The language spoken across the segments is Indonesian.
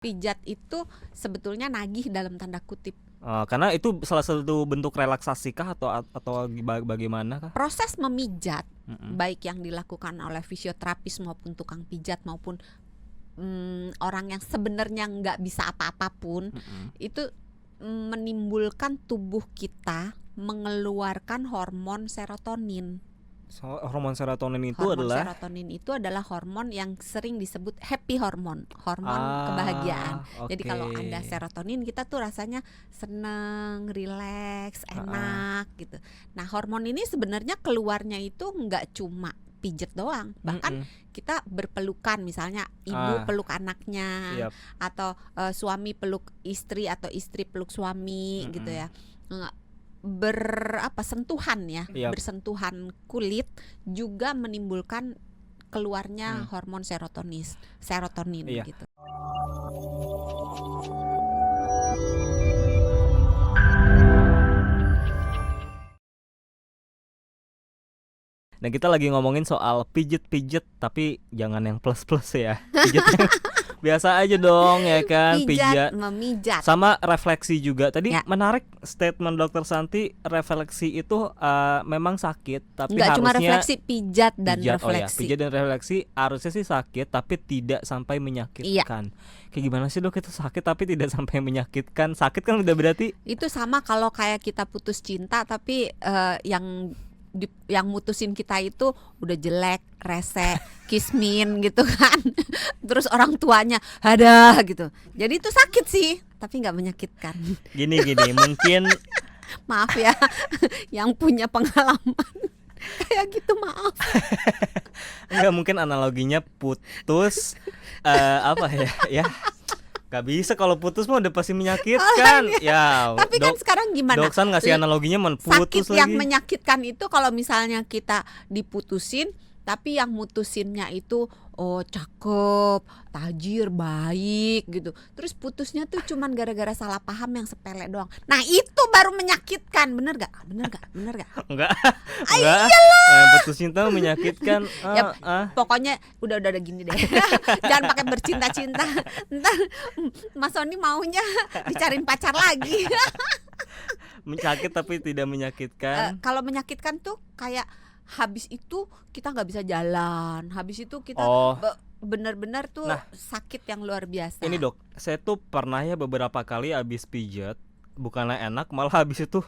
Pijat itu sebetulnya nagih dalam tanda kutip. Karena itu salah satu bentuk relaksasi kah atau bagaimana kah? Proses memijat, baik yang dilakukan oleh fisioterapis maupun tukang pijat maupun orang yang sebenarnya nggak bisa apa-apapun, itu menimbulkan tubuh kita mengeluarkan hormon serotonin. Hormon serotonin itu Hormon adalah serotonin itu adalah hormon yang sering disebut happy hormon, kebahagiaan. Jadi kalau ada serotonin kita tuh rasanya seneng, rileks, enak gitu. Nah hormon ini sebenarnya keluarnya itu nggak cuma pijet doang, bahkan kita berpelukan, misalnya ibu peluk anaknya, atau suami peluk istri atau istri peluk suami gitu ya. Bersentuhan ya, bersentuhan kulit juga menimbulkan keluarnya hormon serotonin gitu. Nah kita lagi ngomongin soal pijet tapi jangan yang plus ya. Pijet yang biasa aja dong ya kan. Pijat, memijat. Sama refleksi juga. Tadi menarik statement Dokter Santi, refleksi itu memang sakit, tapi nggak harusnya cuma refleksi, pijat dan refleksi. Oh ya, pijat dan refleksi harusnya sih sakit tapi tidak sampai menyakitkan. Kayak gimana sih Dok, itu sakit tapi tidak sampai menyakitkan? Sakit kan udah berarti. Itu sama kalau kayak kita putus cinta tapi yang mutusin kita itu udah jelek, rese, kismin gitu kan. Terus orang tuanya ada gitu. Jadi itu sakit sih, tapi nggak menyakitkan. Gini mungkin maaf ya, yang punya pengalaman kayak gitu, maaf. Enggak, mungkin analoginya putus ya. Gak bisa, kalau putus mah udah pasti menyakitkan. Ya. Tapi kan sekarang gimana? Doksan ngasih analoginya putus sakit lagi. Yang menyakitkan itu kalau misalnya kita diputusin, tapi yang mutusinnya itu cakep, tajir, baik gitu. Terus putusnya tuh cuman gara-gara salah paham yang sepele doang. Nah itu baru menyakitkan, bener gak? Enggak. Putus cinta menyakitkan. Pokoknya udah gini deh. Jangan pakai bercinta-cinta. Ntar Mas Sony maunya dicariin pacar lagi. Sakit tapi tidak menyakitkan. Kalau menyakitkan tuh kayak habis itu kita nggak bisa jalan, habis itu kita benar-benar tuh sakit yang luar biasa. Ini Dok, saya tuh pernah ya beberapa kali habis pijat, bukannya enak, malah habis itu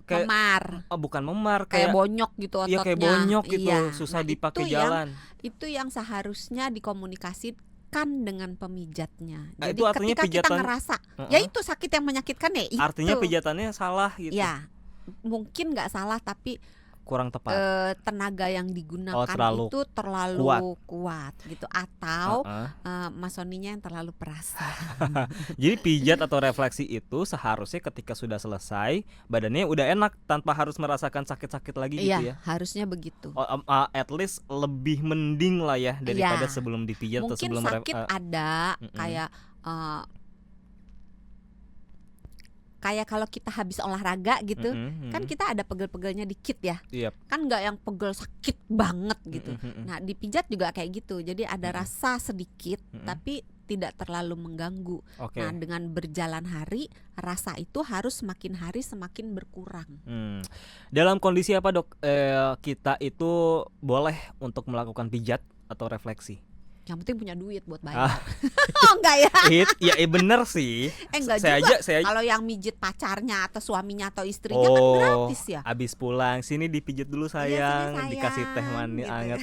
kayak memar. Bukan memar, kayak bonyok gitu ototnya. Iya, kayak bonyok gitu, susah dipakai jalan. Itu yang seharusnya dikomunikasikan dengan pemijatnya. Jadi itu artinya ketika kita ngerasa ya itu sakit yang menyakitkan ya itu. Artinya pijatannya salah gitu. Ya, mungkin nggak salah tapi kurang tepat. Tenaga yang digunakan itu terlalu kuat gitu, atau Mas Soninya yang terlalu perasa. Jadi pijat atau refleksi itu seharusnya ketika sudah selesai badannya udah enak tanpa harus merasakan sakit-sakit lagi gitu ya. Iya, harusnya begitu. At least lebih mending lah ya daripada sebelum dipijat atau sebelum sakit ada kayak kalau kita habis olahraga gitu, kan kita ada pegel-pegelnya dikit ya. Kan nggak yang pegel sakit banget gitu. Nah dipijat juga kayak gitu. Jadi ada rasa sedikit tapi tidak terlalu mengganggu. Nah dengan berjalan hari rasa itu harus semakin hari semakin berkurang. Dalam kondisi apa Dok kita itu boleh untuk melakukan pijat atau refleksi? Yang penting punya duit buat bayar. Enggak ya? Ya bener sih. Enggak juga. Kalau yang mijit pacarnya atau suaminya atau istrinya kan gratis ya. Abis pulang sini dipijit dulu sayang, dikasih teh manis gitu hangat.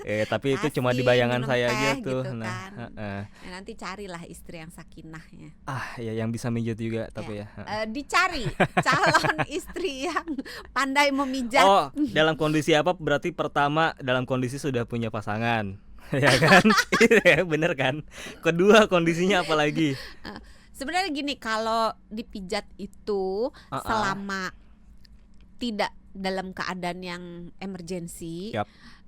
Tapi itu cuma di bayangan saya aja tuh. Gitu kan. Nanti carilah istri yang sakinahnya. Ya yang bisa mijit juga tapi ya. Dicari calon istri yang pandai memijat. Dalam kondisi apa? Berarti pertama dalam kondisi sudah punya pasangan. Ya kan, bener kan. Kedua kondisinya apa lagi? Sebenarnya gini, kalau dipijat itu selama tidak dalam keadaan yang emergensi,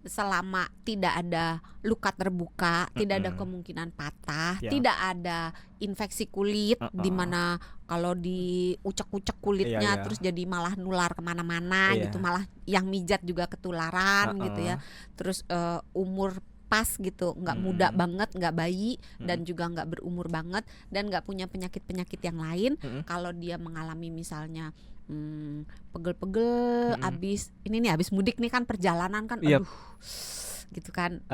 selama tidak ada luka terbuka, tidak ada kemungkinan patah, tidak ada infeksi kulit di mana kalau diucek-ucek kulitnya terus jadi malah nular kemana-mana gitu, malah yang mijat juga ketularan gitu ya. Terus umur pas gitu, nggak muda banget, nggak bayi, dan juga nggak berumur banget, dan nggak punya penyakit-penyakit yang lain. Kalau dia mengalami misalnya pegel-pegel abis mudik nih kan, perjalanan kan, Yap. aduh gitu kan,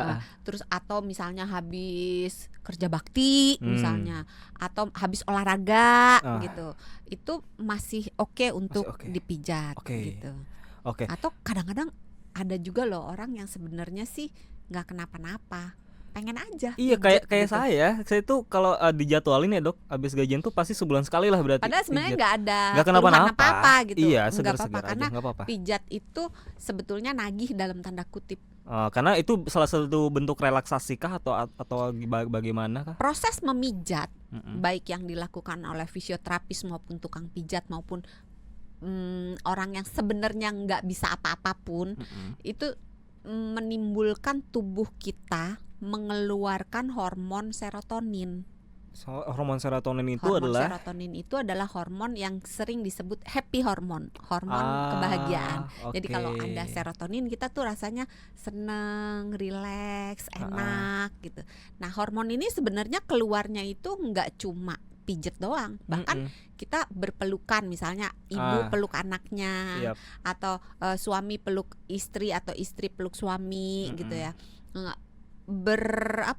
terus atau misalnya habis kerja bakti misalnya, atau habis olahraga gitu, itu masih oke untuk dipijat gitu. Atau kadang-kadang ada juga loh orang yang sebenarnya sih nggak kenapa-napa, pengen aja Iya, pijet kayak gitu. saya tuh kalau dijadwalin ya dok, habis gajian tuh pasti sebulan sekali lah berarti. Padahal sebenarnya nggak ada Nggak keluhan kenapa-napa. apa-apa gitu, Iya, nggak segar-segar apa-apa aja, karena nggak apa-apa. pijat itu sebetulnya nagih dalam tanda kutip. Karena itu salah satu bentuk relaksasi kah atau bagaimana kah? Proses memijat baik yang dilakukan oleh fisioterapis maupun tukang pijat maupun orang yang sebenarnya nggak bisa apa-apapun, itu menimbulkan tubuh kita mengeluarkan hormon serotonin. Hormon serotonin itu Hormon adalah serotonin itu adalah hormon yang sering disebut happy hormon, hormon kebahagiaan. Jadi kalau ada serotonin, kita tuh rasanya seneng, rileks, enak gitu. Nah, hormon ini sebenarnya keluarnya itu nggak cuma pijet doang, bahkan kita berpelukan, misalnya ibu peluk anaknya, atau suami peluk istri atau istri peluk suami gitu ya.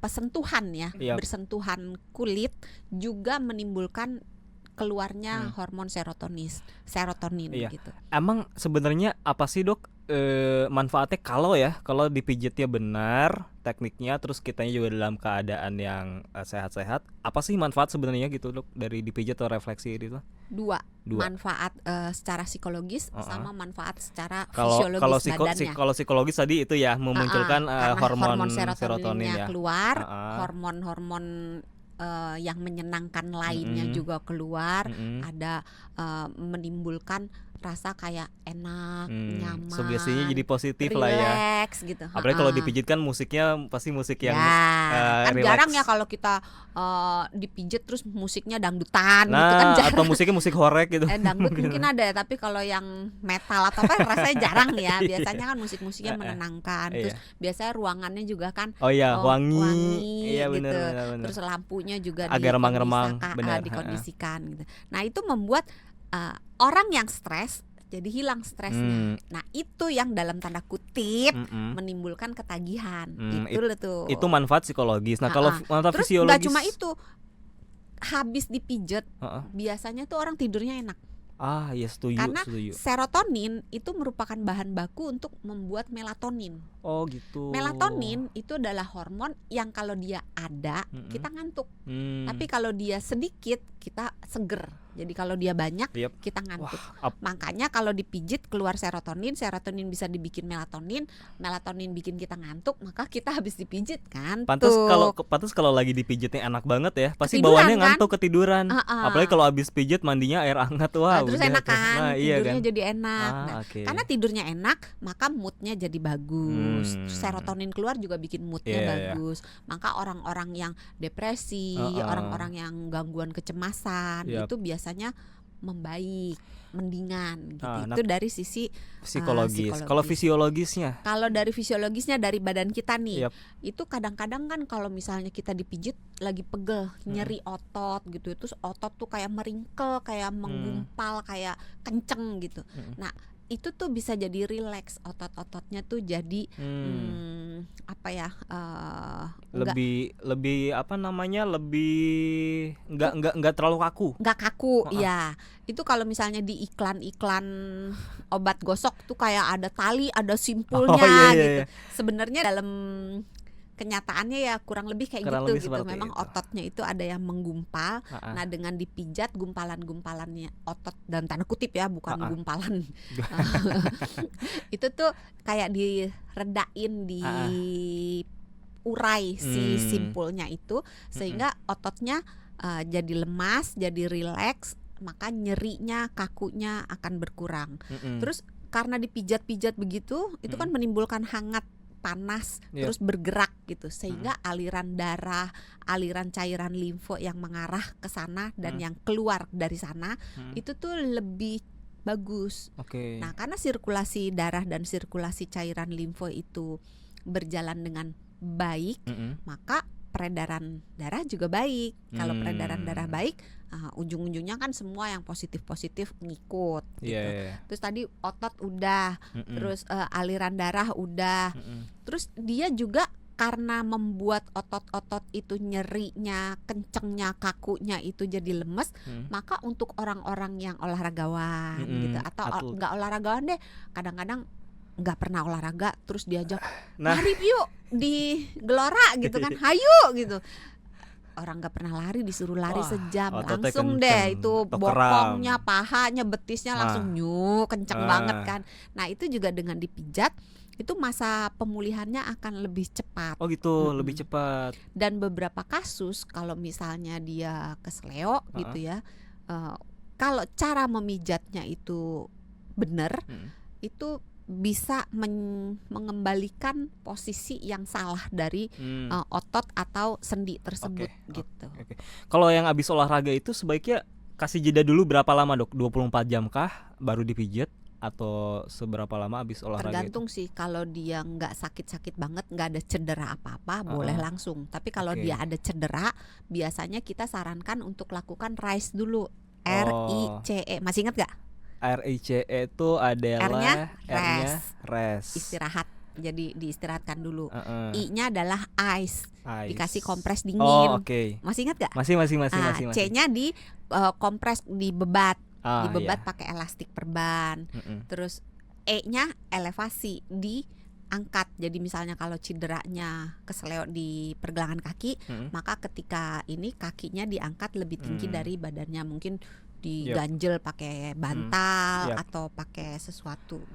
Sentuhan ya, bersentuhan kulit juga menimbulkan keluarnya hormon serotonin gitu. Emang sebenarnya apa sih dok manfaatnya kalau dipijitnya benar tekniknya, terus kitanya juga dalam keadaan yang sehat-sehat, apa sih manfaat sebenarnya gitu dok dari dipijit atau refleksi itu? Dua. Manfaat secara psikologis sama manfaat secara fisiologis badannya. Kalau psikologis tadi itu ya memunculkan hormon serotoninnya ya keluar, hormon-hormon yang menyenangkan lainnya juga keluar, ada menimbulkan rasa kayak enak, nyaman, sugestinya jadi positif lah ya, relax gitu. Apalagi kalau dipijit kan musiknya pasti musik yang kan relax. jarang ya kalau kita dipijit terus musiknya dangdutan gitu kan, jarang. Atau musiknya musik horek gitu. Dangdut mungkin ada, tapi kalau yang metal atau apa rasanya jarang ya. Biasanya kan musik-musiknya menenangkan. Terus biasanya ruangannya juga kan wangi. Iya, gitu. bener. Terus lampunya juga agak remang-remang, dikondisikan gitu. Nah, itu membuat orang yang stres jadi hilang stresnya. Nah, itu yang dalam tanda kutip menimbulkan ketagihan. Itu manfaat psikologis. Nah, kalau manfaat terus fisiologis, nggak cuma itu, habis dipijet biasanya tuh orang tidurnya enak. Iya, setuju. Karena serotonin itu merupakan bahan baku untuk membuat melatonin. Oh gitu. Melatonin itu adalah hormon yang kalau dia ada kita ngantuk. Tapi kalau dia sedikit kita seger. Jadi kalau dia banyak kita ngantuk. Makanya kalau dipijit keluar serotonin bisa dibikin melatonin bikin kita ngantuk, maka kita habis dipijit kan. Pantas kalau lagi dipijitnya enak banget ya, pasti ketiduran, bawaannya kan? Ngantuk ketiduran. Apalagi kalau habis pijit mandinya air hangat, terus enak kan, tidurnya jadi enak. Karena tidurnya enak, maka moodnya jadi bagus. Serotonin keluar juga bikin moodnya bagus. Maka orang-orang yang depresi, orang-orang yang gangguan kecemasan itu biasanya membaik, mendingan gitu. Itu dari sisi psikologis. Kalau fisiologisnya? Kalau dari fisiologisnya, dari badan kita nih, itu kadang-kadang kan kalau misalnya kita dipijit lagi pegel, nyeri otot gitu, terus otot tuh kayak meringkel, kayak menggumpal, kayak kenceng gitu. Nah, itu tuh bisa jadi rileks, otot-ototnya tuh jadi lebih apa namanya, lebih nggak terlalu kaku. Nggak kaku, iya. Itu kalau misalnya di iklan-iklan obat gosok tuh kayak ada tali, ada simpulnya gitu. Sebenarnya dalam kenyataannya ya kurang lebih kayak gitu. Memang itu. Ototnya itu ada yang menggumpal. Nah, dengan dipijat gumpalan-gumpalannya otot dan tanda kutip ya, bukan gumpalan. Itu tuh kayak diredain, diurai si simpulnya itu, sehingga ototnya jadi lemas, jadi rileks, maka nyerinya, kakunya akan berkurang. Terus karena dipijat-pijat begitu, itu kan menimbulkan hangat, panas, terus bergerak gitu, sehingga aliran darah, aliran cairan limfo yang mengarah ke sana dan yang keluar dari sana itu tuh lebih bagus. Nah, karena sirkulasi darah dan sirkulasi cairan limfo itu berjalan dengan baik, maka peredaran darah juga baik. Kalau peredaran darah baik, ujung-ujungnya kan semua yang positif-positif ngikut gitu. Terus tadi otot udah, terus aliran darah udah. Terus dia juga karena membuat otot-otot itu nyerinya, kencengnya, kakunya itu jadi lemes, maka untuk orang-orang yang olahragawan gitu atau nggak olahragawan deh, kadang-kadang nggak pernah olahraga terus diajak lari yuk di Gelora gitu kan, hayu gitu. Orang nggak pernah lari disuruh lari sejam, langsung deh itu bokongnya, pahanya, betisnya langsung kenceng banget kan. Nah itu juga dengan dipijat itu masa pemulihannya akan lebih cepat. Oh gitu, lebih cepat. Dan beberapa kasus kalau misalnya dia kesleo gitu ya, kalau cara memijatnya itu benar, itu bisa mengembalikan posisi yang salah dari otot atau sendi tersebut gitu. Kalau yang habis olahraga itu sebaiknya kasih jeda dulu berapa lama dok? 24 jam kah baru dipijat? Atau seberapa lama habis olahraga? Tergantung sih, kalau dia nggak sakit-sakit banget, nggak ada cedera apa-apa, boleh langsung. Tapi kalau dia ada cedera, biasanya kita sarankan untuk lakukan RICE dulu. RICE, masih ingat nggak? RICE itu adalah R-nya rest. Istirahat. Jadi diistirahatkan dulu. I-nya adalah ice. Dikasih kompres dingin. Oh, masih ingat gak? Masih. C-nya di kompres, dibebat. Dibebat pakai elastik perban. Terus E-nya elevasi, diangkat. Jadi misalnya kalau cederanya kesleo di pergelangan kaki, maka ketika ini kakinya diangkat lebih tinggi dari badannya, mungkin diganjel pakai bantal atau pakai sesuatu.